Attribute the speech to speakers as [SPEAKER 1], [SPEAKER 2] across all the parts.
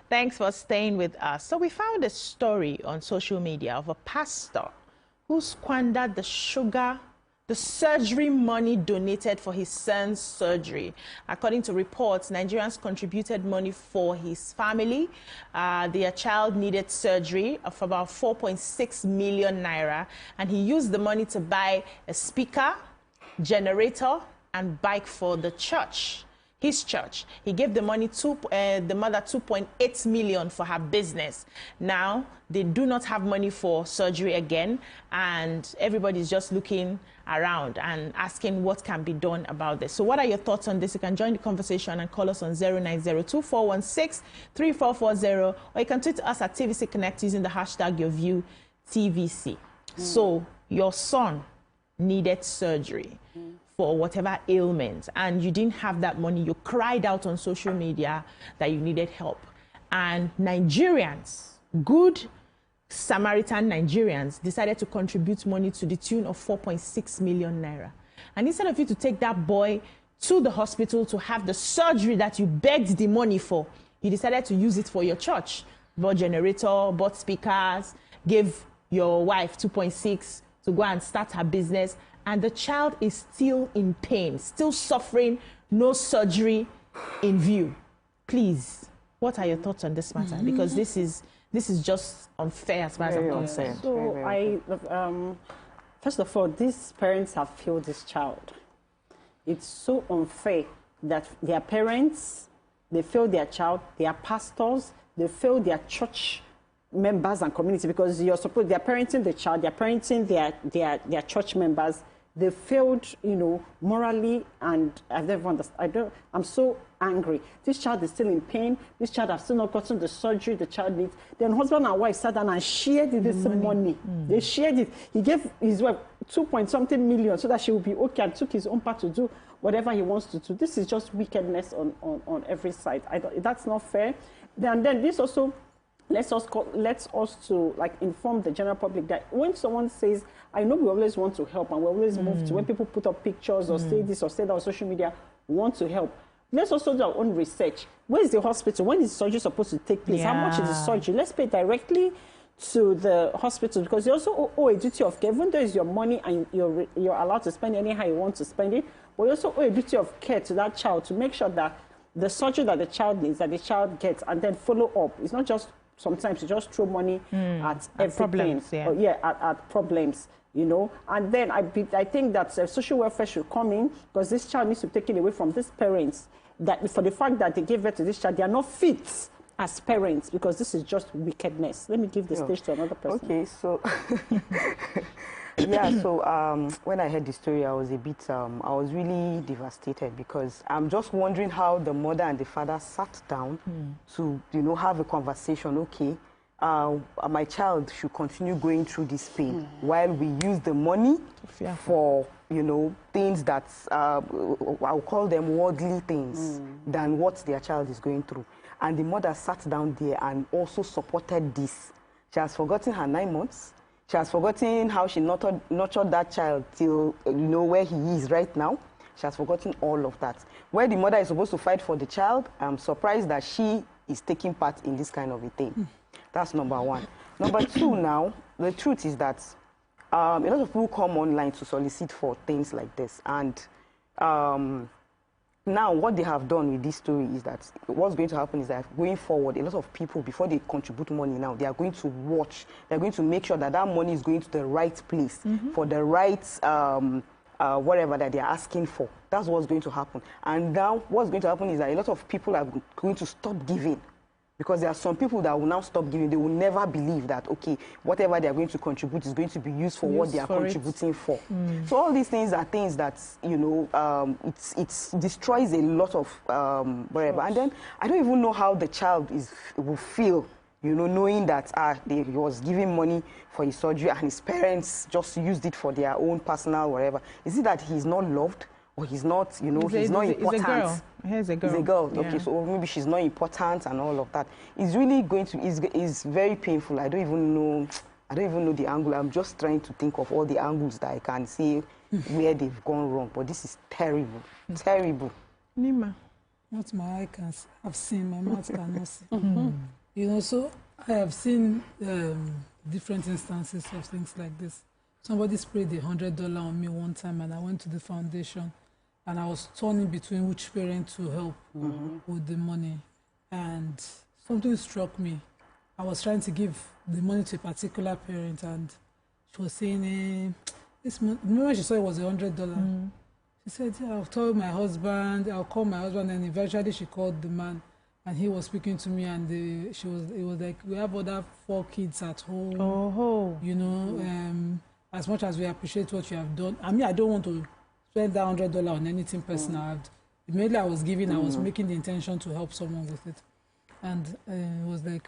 [SPEAKER 1] Thanks for staying with us. So we found a story on social media of a pastor who squandered the surgery money donated for his son's surgery. According to reports, Nigerians contributed money for his family. Their child needed surgery of about 4.6 million naira, and he used the money to buy a speaker, generator, and bike for the church. His church. He gave the money to the mother 2.8 million for her business. Now they do not have money for surgery again, and everybody's just looking around and asking what can be done about this. So what are your thoughts on this? You can join the conversation and call us on 09024163440, or you can tweet us at TVC Connect using the hashtag YourViewTVC. So your son needed surgery for whatever ailment, and you didn't have that money. You cried out on social media that you needed help. And Nigerians, good Samaritan Nigerians, decided to contribute money to the tune of 4.6 million naira. And instead of you to take that boy to the hospital to have the surgery that you begged the money for, you decided to use it for your church. Bought generator, bought speakers, gave your wife 2.6 to go and start her business. And the child is still in pain, still suffering, no surgery in view. Please, what are your thoughts on this matter? Because this is just unfair as far as I'm concerned.
[SPEAKER 2] So first of all, these parents have failed this child. It's so unfair that their parents, they failed their child, their pastors, they failed their church members and community, because you're supposed, they're parenting the child, they're parenting their church members. They failed, you know, morally, and I've never understood. I'm so angry. This child is still in pain. This child has still not gotten the surgery the child needs. Then husband and wife sat down and shared this money. They shared it. He gave his wife 2-point-something million so that she would be okay, and took his own part to do whatever he wants to do. This is just wickedness on every side. That's not fair. Then this also lets us to like inform the general public that when someone says, I know we always want to help, and we always move to when people put up pictures or say this or say that on social media, we want to help. Let's also do our own research. Where is the hospital? When is surgery supposed to take place? How much is the surgery? Let's pay directly to the hospital, because you also owe a duty of care. Even though it's your money and you're allowed to spend anyhow you want to spend it, but you also owe a duty of care to that child to make sure that the surgery that the child needs, that the child gets, and then follow up. It's not just sometimes you just throw money at everything.
[SPEAKER 1] Problems,
[SPEAKER 2] at problems, you know. And then I think that social welfare should come in, because this child needs to be taken away from these parents, that for the fact that they gave birth to this child, they are not fit as parents, because this is just wickedness. Let me give the stage to another person.
[SPEAKER 3] Okay, so yeah, so when I heard the story, I was a bit, I was really devastated, because I'm just wondering how the mother and the father sat down to, you know, have a conversation. Okay, my child should continue going through this pain while we use the money for, you know, things that I'll call them worldly things than what their child is going through. And the mother sat down there and also supported this. She has forgotten her 9 months. She has forgotten how she nurtured that child till, you know, where he is right now. She has forgotten all of that. Where the mother is supposed to fight for the child, I'm surprised that she is taking part in this kind of a thing. That's number one. Number two now, the truth is that a lot of people come online to solicit for things like this. And now what they have done with this story is that what's going to happen is that going forward, a lot of people, before they contribute money now, they are going to watch. They're going to make sure that that money is going to the right place for the right whatever that they're asking for. That's what's going to happen. And now what's going to happen is that a lot of people are going to stop giving. Because there are some people that will now stop giving. They will never believe that, okay, whatever they are going to contribute is going to be used for what they are contributing for. So all these things are things that, you know, it destroys a lot of whatever. And then I don't even know how the child will feel, you know, knowing that he was giving money for his surgery and his parents just used it for their own personal whatever. Is it that he's not loved? Or he's not, you know, he's not important.
[SPEAKER 1] He's a girl. He's a girl.
[SPEAKER 3] He's a girl.
[SPEAKER 1] Yeah.
[SPEAKER 3] Okay, so maybe she's not important and all of that. It's really going to, it's very painful. I don't even know the angle. I'm just trying to think of all the angles that I can see where they've gone wrong. But this is terrible. Terrible.
[SPEAKER 1] Nima.
[SPEAKER 4] What my eye can have seen, my mouth cannot see. You know, so I have seen different instances of things like this. Somebody sprayed $100 on me one time, and I went to the foundation, and I was torn in between which parent to help with the money. And something struck me. I was trying to give the money to a particular parent, and she was saying, this money, the moment she saw it was $100, she said, yeah, I'll tell my husband, I'll call my husband, and eventually she called the man, and he was speaking to me, and it was like, we have other 4 kids at home, you know, as much as we appreciate what you have done. I mean, I don't want to spend that $100 on anything personal. Immediately I was giving, I was making the intention to help someone with it. And it was like,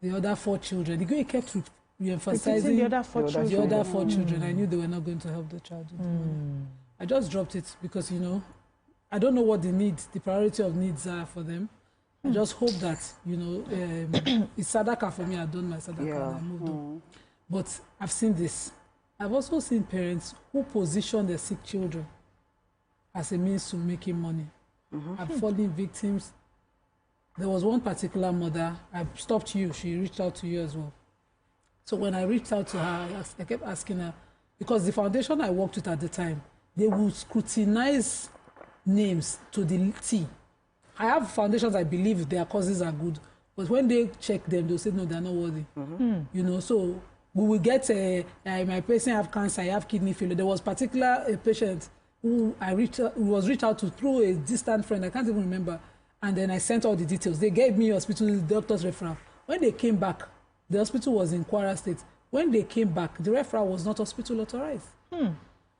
[SPEAKER 4] the other 4 children, the guy kept emphasizing
[SPEAKER 1] the other 4 children.
[SPEAKER 4] The other 4 children. I knew they were not going to help the child with the money. I just dropped it because, you know, I don't know what the priority of needs are for them. I just hope that, you know, it's sadaka for me. I've done my sadaka and I moved on. But I've seen this. I've also seen parents who position their sick children as a means to making money. I've fallen victims. There was one particular mother, I stopped you, she reached out to you as well. So when I reached out to her, I kept asking her, because the foundation I worked with at the time, they would scrutinize names to the T. I have foundations I believe their causes are good, but when they check them, they'll say, no, they're not worthy. You know, so we will get my patient have cancer, I have kidney failure. There was a patient who was reached out to through a distant friend, I can't even remember, and then I sent all the details. They gave me hospital, the doctor's referral. When they came back, the hospital was in Kwara State. When they came back, the referral was not hospital authorized.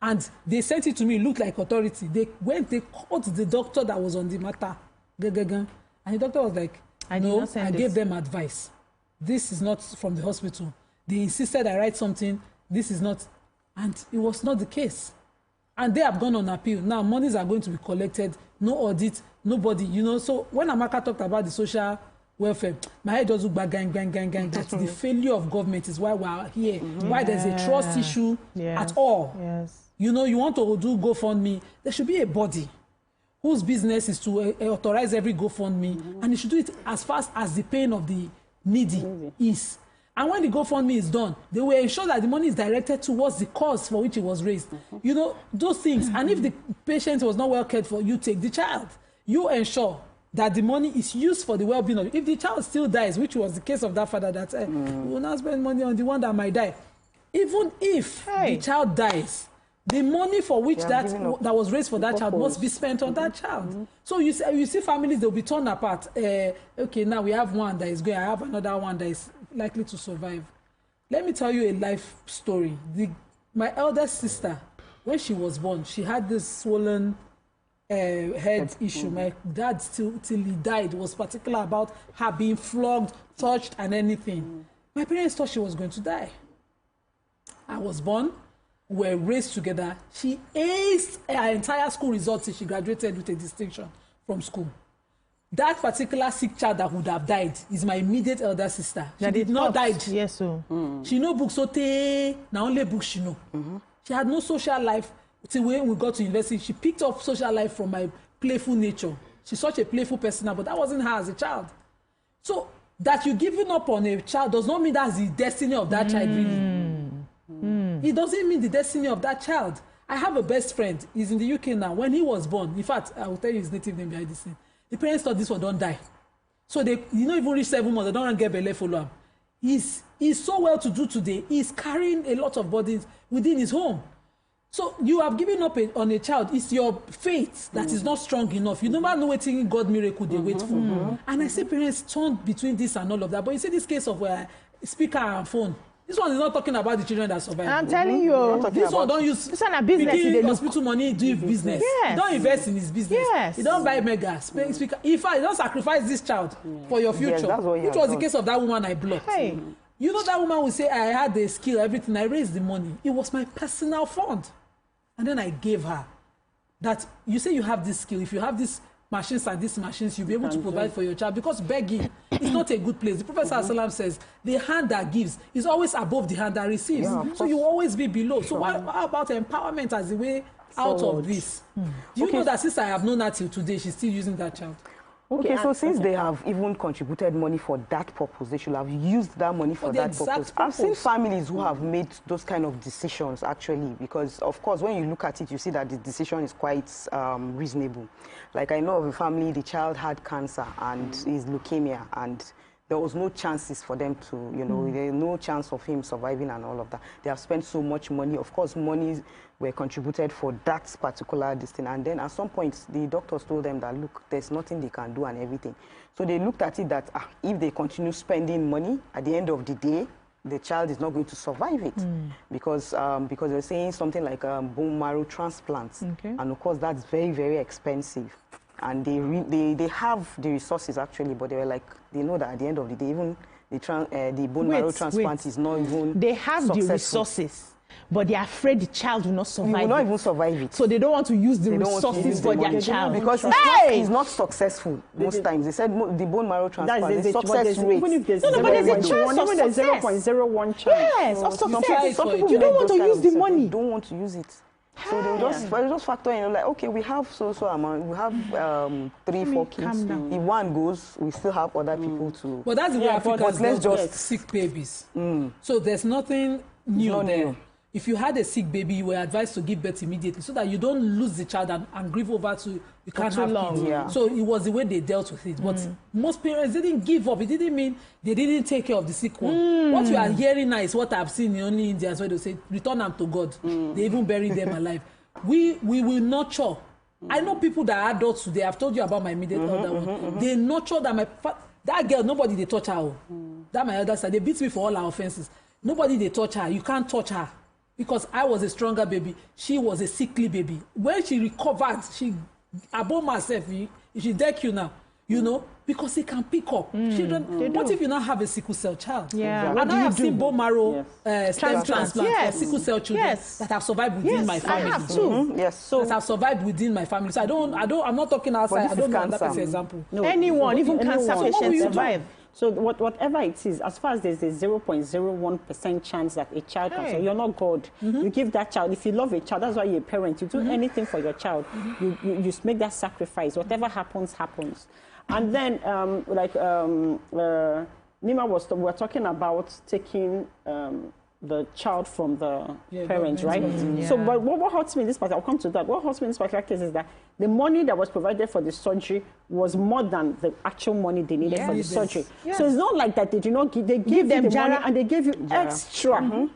[SPEAKER 4] And they sent it to me, it looked like authority. They called the doctor that was on the matter. And the doctor was like, I gave them advice. This is not from the hospital. They insisted I write something. This is not. And it was not the case. And they have gone on appeal. Now, monies are going to be collected. No audit, nobody, you know. So when Amaka talked about the social welfare, my head does look back, gang. That's the failure of government is why we are here. Why there's a trust issue at all. You know, you want to do GoFundMe, there should be a body whose business is to authorize every GoFundMe, and you should do it as fast as the pain of the needy is. And when the GoFundMe is done, they will ensure that the money is directed towards the cause for which it was raised. You know, those things. And if the patient was not well cared for, you take the child. You ensure that the money is used for the well-being of it. If the child still dies, which was the case of that father that said, we will not spend money on the one that might die. Even if the child dies, the money for which that was raised for that child must be spent on that child. So you see families, they'll be torn apart. Okay, now we have one that is going, I have another one that is likely to survive. Let me tell you a life story. My eldest sister, when she was born, she had this swollen head issue. My dad, till he died, was particular about her being flogged, touched, and anything. My parents thought she was going to die. I was born. Were raised together. She aced her entire school results till she graduated with a distinction from school. That particular sick child that would have died is my immediate elder sister. She did not die.
[SPEAKER 1] Yes, so.
[SPEAKER 4] She no books, so now only books she know. She had no social life till when we got to university. She picked up social life from my playful nature. She's such a playful person now, but that wasn't her as a child. So that you giving up on a child does not mean that's the destiny of that child really. It doesn't mean the destiny of that child. I have a best friend. He's in the UK now. When he was born, in fact, I will tell you his native name behind the scene. The parents thought this one don't die. So they, even reach 7 months, they don't get belly follow him. He's so well to do today. He's carrying a lot of burdens within his home. So you have given up on a child. It's your faith that is not strong enough. You never know what God miracle they wait for. And I see parents torn between this and all of that. But you see this case of speaker and phone. This one is not talking about the children that survive.
[SPEAKER 1] I'm telling you,
[SPEAKER 4] this one don't use
[SPEAKER 1] this one a business.
[SPEAKER 4] Hospital money do business.
[SPEAKER 1] Yes.
[SPEAKER 4] Don't invest in his business.
[SPEAKER 1] Yes.
[SPEAKER 4] You don't buy mega speaker. In fact, you don't sacrifice this child for your future.
[SPEAKER 3] Yes,
[SPEAKER 4] which was the case of that woman I blocked.
[SPEAKER 1] Hey.
[SPEAKER 4] You know that woman will say, I had the skill, everything. I raised the money. It was my personal fund. And then I gave her that. You say you have this skill. If you have these machines and these machines, you'll be able to provide for your child, because begging is not a good place. The Prophet _sallam says the hand that gives is always above the hand that receives. So you will always be below. So how about empowerment as the way out of this? Do you know that since I have known her till today, she's still using that child?
[SPEAKER 3] Okay, so since they have even contributed money for that purpose, they should have used that money for that purpose. I've seen families who have made those kind of decisions, actually, because, of course, when you look at it, you see that the decision is quite reasonable. Like, I know of a family, the child had cancer and is leukemia, and there was no chances for them to, you know, there's no chance of him surviving and all of that. They have spent so much money. Of course, money were contributed for that particular thing. And then at some point, the doctors told them that, look, there's nothing they can do and everything. So they looked at it that if they continue spending money, at the end of the day, the child is not going to survive it because they're saying something like bone marrow transplants. Okay. And of course, that's very, very expensive. And they have the resources, actually, but they were like, they know that at the end of the day, even the bone marrow transplant is not even
[SPEAKER 1] They have
[SPEAKER 3] successful.
[SPEAKER 1] the resources, but they're afraid the child will not survive.
[SPEAKER 3] He will not even survive it.
[SPEAKER 1] So they don't want to use the resources for their child.
[SPEAKER 3] Because it's not successful most times. They said the bone marrow transplant, the success rate.
[SPEAKER 2] Even if there's
[SPEAKER 1] but there's a chance of success.
[SPEAKER 2] 0.01 chance.
[SPEAKER 1] Yes, of success.
[SPEAKER 3] Some people
[SPEAKER 1] you don't want to use the money.
[SPEAKER 3] They don't want to use it. So they'll just factor in, like, okay, we have so amount, we have 3-4 kids. If one goes, we still have other people to.
[SPEAKER 4] But that's the way Africans
[SPEAKER 3] let's
[SPEAKER 4] just sick babies. So there's nothing new there. If you had a sick baby, you were advised to give birth immediately so that you don't lose the child and grieve over to you can't have kids.
[SPEAKER 3] Yeah.
[SPEAKER 4] So it was the way they dealt with it. But most parents didn't give up. It didn't mean they didn't take care of the sick one. What you are hearing now is what I've seen in only Indians where they say, return them to God. They even bury them alive. We will nurture. I know people that are adults today. I've told you about my immediate elder one. They nurture that girl, nobody they touch her. That my elder said, they beat me for all our offenses. Nobody they touch her. You can't touch her. Because I was a stronger baby. She was a sickly baby. When she recovered, she above herself. She deck you now. You know, because they can pick up. Children, what if you now have a sickle cell child?
[SPEAKER 1] Yeah.
[SPEAKER 4] And I have seen bone marrow stem transplant for sickle cell children that have survived within my family.
[SPEAKER 1] I have too.
[SPEAKER 3] Yes. So
[SPEAKER 4] that have survived within my family. So I'm not talking outside. I don't know that example.
[SPEAKER 1] No. Anyone, even cancer patients survive.
[SPEAKER 2] So whatever it is, as far as there's a 0.01% chance that a child can, so you're not God. You give that child, if you love a child, that's why you're a parent. You do anything for your child. You just make that sacrifice. Whatever happens, happens. And then, Nima we're talking about taking the child from the parents, right?
[SPEAKER 1] Yeah.
[SPEAKER 2] So, but what hurts me in this part, I'll come to that. What hurts me in this particular case is that the money that was provided for the surgery was more than the actual money they needed for the surgery. Yes. So it's not like that they did not give, they give them the money and they gave you extra.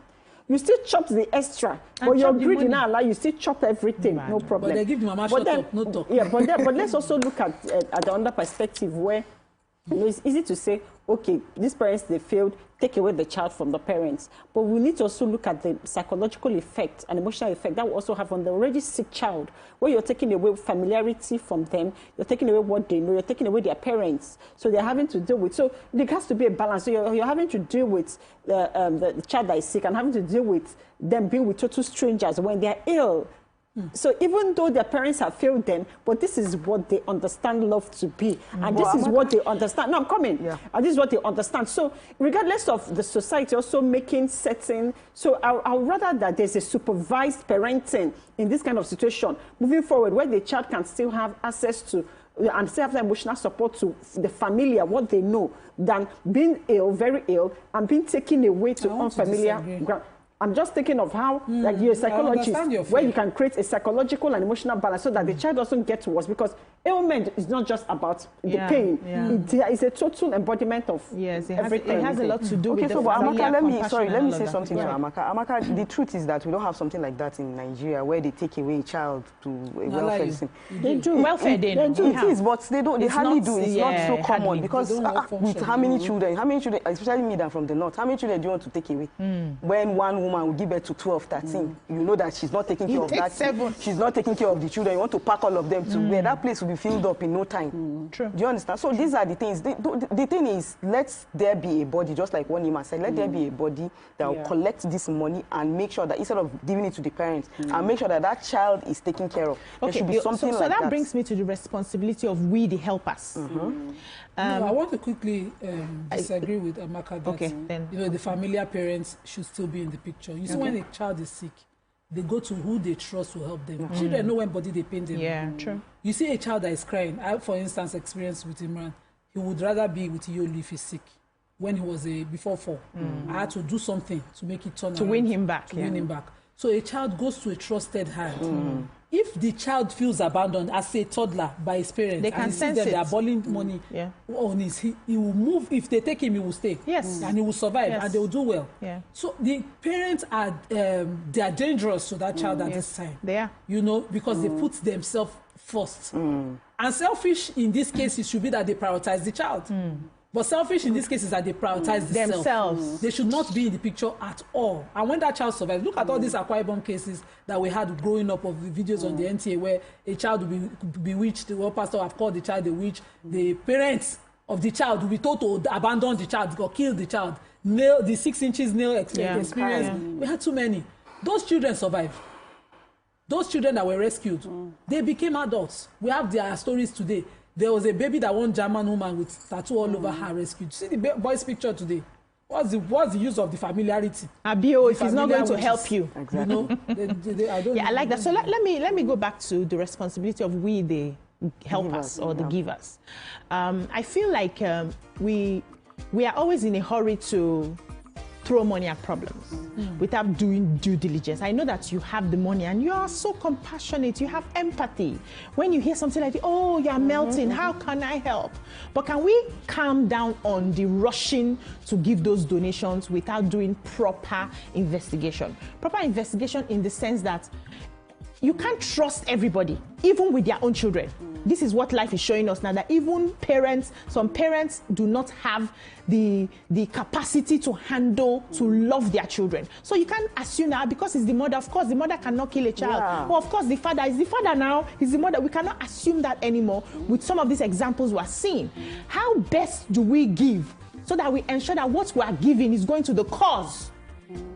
[SPEAKER 2] You still chop the extra, but your greed now allow you still chop everything, no problem.
[SPEAKER 4] But they give the mama shut up, no talk.
[SPEAKER 2] Yeah, but let's also look at the other perspective where it's easy to say, okay, these parents, they failed, take away the child from the parents. But we need to also look at the psychological effect and emotional effect that will also have on the already sick child, where you're taking away familiarity from them, you're taking away what they know, you're taking away their parents. So they're having to deal with, so there has to be a balance. So you're having to deal with the child that is sick and having to deal with them being with total strangers when they're ill. So even though their parents have failed them, but this is what they understand love to be. And this is what they understand. No, I'm coming. Yeah. And this is what they understand. So regardless of the society also making certain, so I'll rather that there's a supervised parenting in this kind of situation moving forward where the child can still have access to and still have the emotional support to the familiar, what they know, than being ill, very ill, and being taken away to unfamiliar ground. I'm just thinking of how, like you're a psychologist, where you can create a psychological and emotional balance so that the child doesn't get worse. Because ailment is not just about the pain. Yeah. It's a total embodiment of everything.
[SPEAKER 1] It has a lot to do with
[SPEAKER 3] so but Amaka, let me say something to Amaka. Amaka, the truth is that we don't have something like that in Nigeria where they take away a child to a welfare system.
[SPEAKER 1] They do. Welfare, they do.
[SPEAKER 3] It is, but they don't. They hardly do. It's not so common because with how many children, especially me that from the north, how many children do you want to take away? When one woman will give birth to 12, 13, you know that she's not taking care of that. 7. She's not taking care of the children. You want to pack all of them to where that place will be filled up in no time.
[SPEAKER 1] True.
[SPEAKER 3] Do you understand? So these are the things. The thing is, let there be a body, just like one Nima said, let there be a body that will collect this money and make sure that instead of giving it to the parents, and make sure that that child is taken care of. There should be something like that.
[SPEAKER 1] So that brings me to the responsibility of we, the helpers.
[SPEAKER 4] I want to quickly disagree with Amaka that the familiar parents should still be in the picture. You see, when a child is sick, they go to who they trust will help them. Children know when body they pain them.
[SPEAKER 1] Yeah, true.
[SPEAKER 4] You see a child that is crying. I, for instance, experienced with Imran. He would rather be with Yolu if he's sick. When he was before 4, I had to do something to make it turn
[SPEAKER 1] To
[SPEAKER 4] around,
[SPEAKER 1] win him back.
[SPEAKER 4] to win him back. So a child goes to a trusted hand. If the child feels abandoned as a toddler by his parents,
[SPEAKER 1] They can
[SPEAKER 4] and he sees
[SPEAKER 1] sense
[SPEAKER 4] them,
[SPEAKER 1] it.
[SPEAKER 4] they are borrowing money on his, he will move. If they take him, he will stay.
[SPEAKER 1] Yes.
[SPEAKER 4] And he will survive,
[SPEAKER 1] Yes.
[SPEAKER 4] and they will do well.
[SPEAKER 1] Yeah.
[SPEAKER 4] So the parents are they are dangerous to that child at this time.
[SPEAKER 1] They are.
[SPEAKER 4] You know, because they put themselves first. And selfish in this case, it should be that they prioritize the child. But selfish in this case is that they prioritize
[SPEAKER 1] themselves.
[SPEAKER 4] They should not be in the picture at all. And when that child survives, look at all these Akwa Ibom cases that we had growing up of the videos on the NTA where a child will be bewitched, the world pastor have called the child a witch. The parents of the child will be told to abandon the child or kill the child. Nail the 6 inches nail experience. We had too many. Those children survived. Those children that were rescued, they became adults. We have their stories today. There was a baby that one German woman with tattoo all over her rescued. See the boy's picture today. What's the use of the familiarity?
[SPEAKER 1] Abio, if he's not going to help you.
[SPEAKER 3] Exactly.
[SPEAKER 4] You know, I don't
[SPEAKER 1] I like that. So let me go back to the responsibility of we, the helpers or the givers. I feel like we are always in a hurry to throw money at problems without doing due diligence. I know that you have the money and you are so compassionate, you have empathy. When you hear something like, oh, you're melting, how can I help? But can we calm down on the rushing to give those donations without doing proper investigation? Proper investigation in the sense that you can't trust everybody, even with their own children. This is what life is showing us now, that even parents, some parents do not have the capacity to handle, to love their children. So you can't assume that because it's the mother, of course, the mother cannot kill a child.
[SPEAKER 3] Yeah.
[SPEAKER 1] Well, of course, the father is the father now, he's the mother. We cannot assume that anymore with some of these examples we are seeing. How best do we give so that we ensure that what we are giving is going to the cause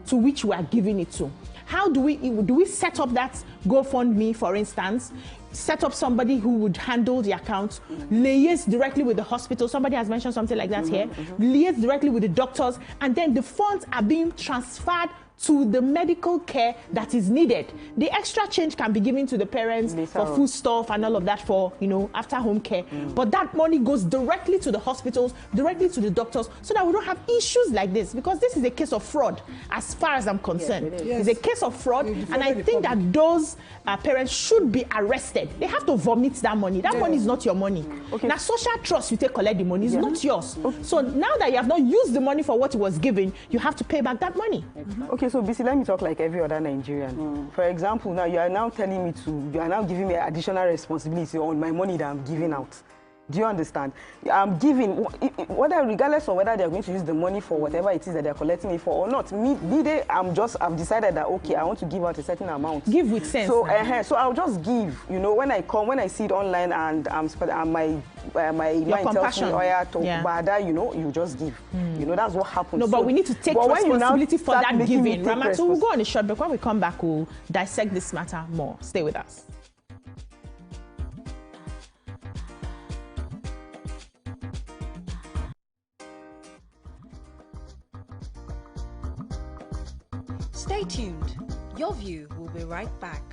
[SPEAKER 1] to which we are giving it to? How do we set up that GoFundMe, for instance, set up somebody who would handle the account, liaise directly with the hospital, somebody has mentioned something like that here, liaise directly with the doctors, and then the funds are being transferred to the medical care that is needed. The extra change can be given to the parents for food stuff and all of that for, after home care. But that money goes directly to the hospitals, directly to the doctors, so that we don't have issues like this, because this is a case of fraud as far as I'm concerned.
[SPEAKER 4] Yes.
[SPEAKER 1] It's a case of fraud, and I think that those parents should be arrested. They have to vomit that money. That money is not your money. Now, social trust, you take collect the money, it's not yours. So now that you have not used the money for what it was given, you have to pay back that money.
[SPEAKER 3] Okay, so BC, let me talk like every other Nigerian. For example, now you are now telling me you are now giving me additional responsibility on my money that I'm giving out. Do you understand? I'm giving, whether regardless of whether they're going to use the money for whatever it is that they're collecting it for or not. I've decided that, okay, I want to give out a certain amount.
[SPEAKER 1] Give with sense.
[SPEAKER 3] So, so I'll just give. When I see it online and my mind tells me, oh yeah, bada, you just give. That's what happens.
[SPEAKER 1] No, but we need to take responsibility for that giving. So we'll go on a short break. When we come back, we'll dissect this matter more. Stay with us.
[SPEAKER 5] Stay tuned. Your View will be right back.